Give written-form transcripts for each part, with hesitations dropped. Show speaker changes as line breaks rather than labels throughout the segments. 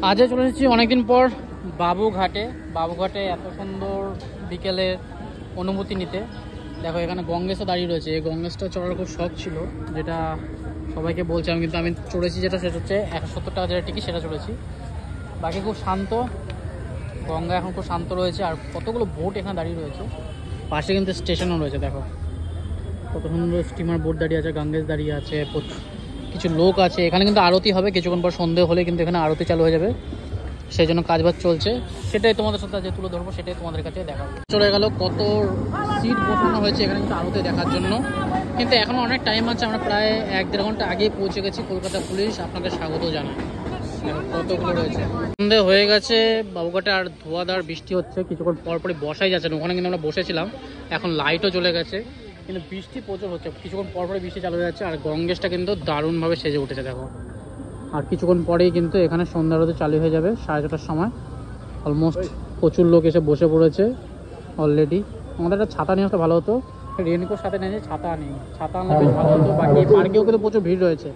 আজ চলে এসেছি অনেকদিন পর বাবুঘাটে এত সুন্দর বিকেলে অনুভূতি নিতে। দেখো এখানে গঙ্গেশও দাঁড়িয়ে রয়েছে। এই গঙ্গেশটা চড়ার খুব শখ ছিল, যেটা সবাইকে বলছিলাম, কিন্তু আমি চড়েছি যেটা সেটা হচ্ছে 170 টাকা যেটা টিকিট সেটা চড়েছি। বাকি খুব শান্ত, গঙ্গা এখন খুব শান্ত রয়েছে। আর কতগুলো বোট এখানে দাঁড়িয়ে রয়েছে, পাশে কিন্তু স্টেশনও রয়েছে। দেখো কত সুন্দর স্টিমার বোট দাঁড়িয়ে আছে, গঙ্গেশ দাঁড়িয়ে আছে, কিছু লোক আছে। এখানে কিন্তু আরতি হবে কিছুক্ষণ পর, সন্ধে হলে কিন্তু এখানে আরতি চালু হয়ে যাবে, সেই জন্য কাজবাজ চলছে। সেটাই তোমাদের সাথে যে তুলে ধরবো, সেটাই তোমাদের কাছে দেখাবো। চলে গেল কত সিট বসানো হয়েছে এখানে কিন্তু আরতি দেখার জন্য, কিন্তু এখনও অনেক টাইম আছে। আমরা প্রায় 1-1.5 ঘন্টা আগেই পৌঁছে গেছি। কলকাতা পুলিশ আপনাকে স্বাগত জানায়। কতগুলো রয়েছে, সন্ধে হয়ে গেছে বাবুঘাটে, আর ধোয়াধার বৃষ্টি হচ্ছে। কিছুক্ষণ পরপরই বসাই যাচ্ছে না, ওখানে কিন্তু আমরা বসেছিলাম। এখন লাইটও জ্বলে গেছে, কিন্তু বৃষ্টি প্রচুর হচ্ছে। কিছুক্ষণ পরপরই বৃষ্টি চালু হয়ে যাচ্ছে। আর গঙ্গেশটা কিন্তু দারুণভাবে সেজে উঠেছে দেখো। আর কিছুক্ষণ পরেই কিন্তু এখানে সন্ধ্যা আরতি চালু হয়ে যাবে 4:30টার সময়। অলমোস্ট প্রচুর লোক এসে বসে পড়েছে অলরেডি। আমাদের একটা ছাতা নিয়ে আসতে ভালো হতো, রেনকোট সাথে নিয়ে ছাতা নেই, ছাতা আনলে বেশ ভালো হতো। বাকি পার্কেও কিন্তু প্রচুর ভিড় রয়েছে,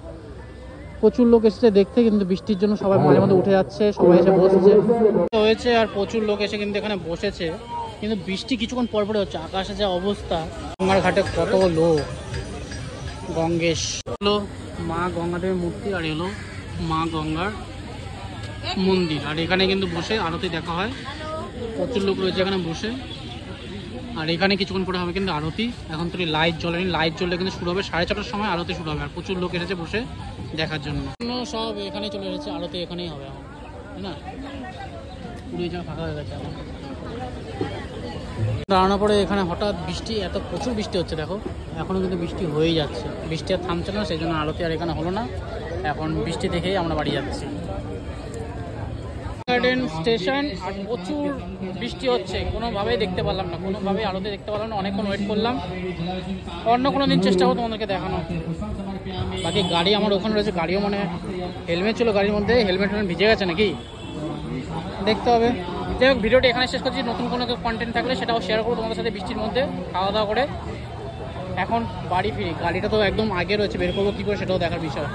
প্রচুর লোক এসেছে দেখতে, কিন্তু বৃষ্টির জন্য সবাই মাঝে মধ্যে উঠে যাচ্ছে, সবাই এসে বসছে হয়েছে। আর প্রচুর লোক এসে কিন্তু এখানে বসেছে, কিন্তু বৃষ্টি কিছুক্ষণ পর পরে হচ্ছে। আকাশে যা অবস্থা, গঙ্গার ঘাটে কত লোক। গঙ্গেশ হলো মা গঙ্গাদেবীর মূর্তি, আর এলো মা গঙ্গার মন্দির। আর এখানে কিন্তু বসে আরতি দেখা হয়, প্রচুর লোক রয়েছে এখানে বসে। আর এখানে কিছুক্ষণ পরে হবে কিন্তু আরতি। এখন তো লাইট জ্বলেনি, লাইট জ্বললে কিন্তু শুরু হবে 4:30টার সময় আরতি শুরু হবে। আর প্রচুর লোক এসেছে বসে দেখার জন্য, সব এখানেই চলে এসেছে। আরতি এখানেই হবে এখন, তাই না? পুরো জায়গা ফাঁকা হয়ে গেছে এখন। দাঁড়ানোর পরে এখানে হঠাৎ বৃষ্টি, প্রচুর বৃষ্টি হচ্ছে দেখো। এখনও কিন্তু বৃষ্টি হয়েই যাচ্ছে, বৃষ্টি আর থামছে না, সেই জন্য আরতি আর এখানে হলো না। এখন বৃষ্টি দেখেই আমরা বাড়ি যাচ্ছি। গার্ডেন স্টেশন, আর প্রচুর বৃষ্টি হচ্ছে, কোনোভাবেই দেখতে পারলাম না, কোনোভাবেই আরতি দেখতে পারলাম না। অনেকক্ষণ ওয়েট করলাম, অন্য কোনো দিন চেষ্টা করবো তোমাদেরকে দেখানো। বাকি গাড়ি আমার ওখানে রয়েছে, গাড়িও মানে হেলমেট ছিল গাড়ির মধ্যে, হেলমেট ভিজে গেছে নাকি দেখতে হবে। যাই হোক, ভিডিওটা এখানে শেষ করছি। নতুন কোনো কন্টেন্ট থাকলে সেটাও শেয়ার করবো তোমাদের সাথে বৃষ্টির মধ্যে খাওয়া দাওয়া করে। এখন বাড়ি ফিরি, গাড়িটা তো একদম আগে রয়েছে, বের করবো কী করে সেটাও দেখার বিষয়।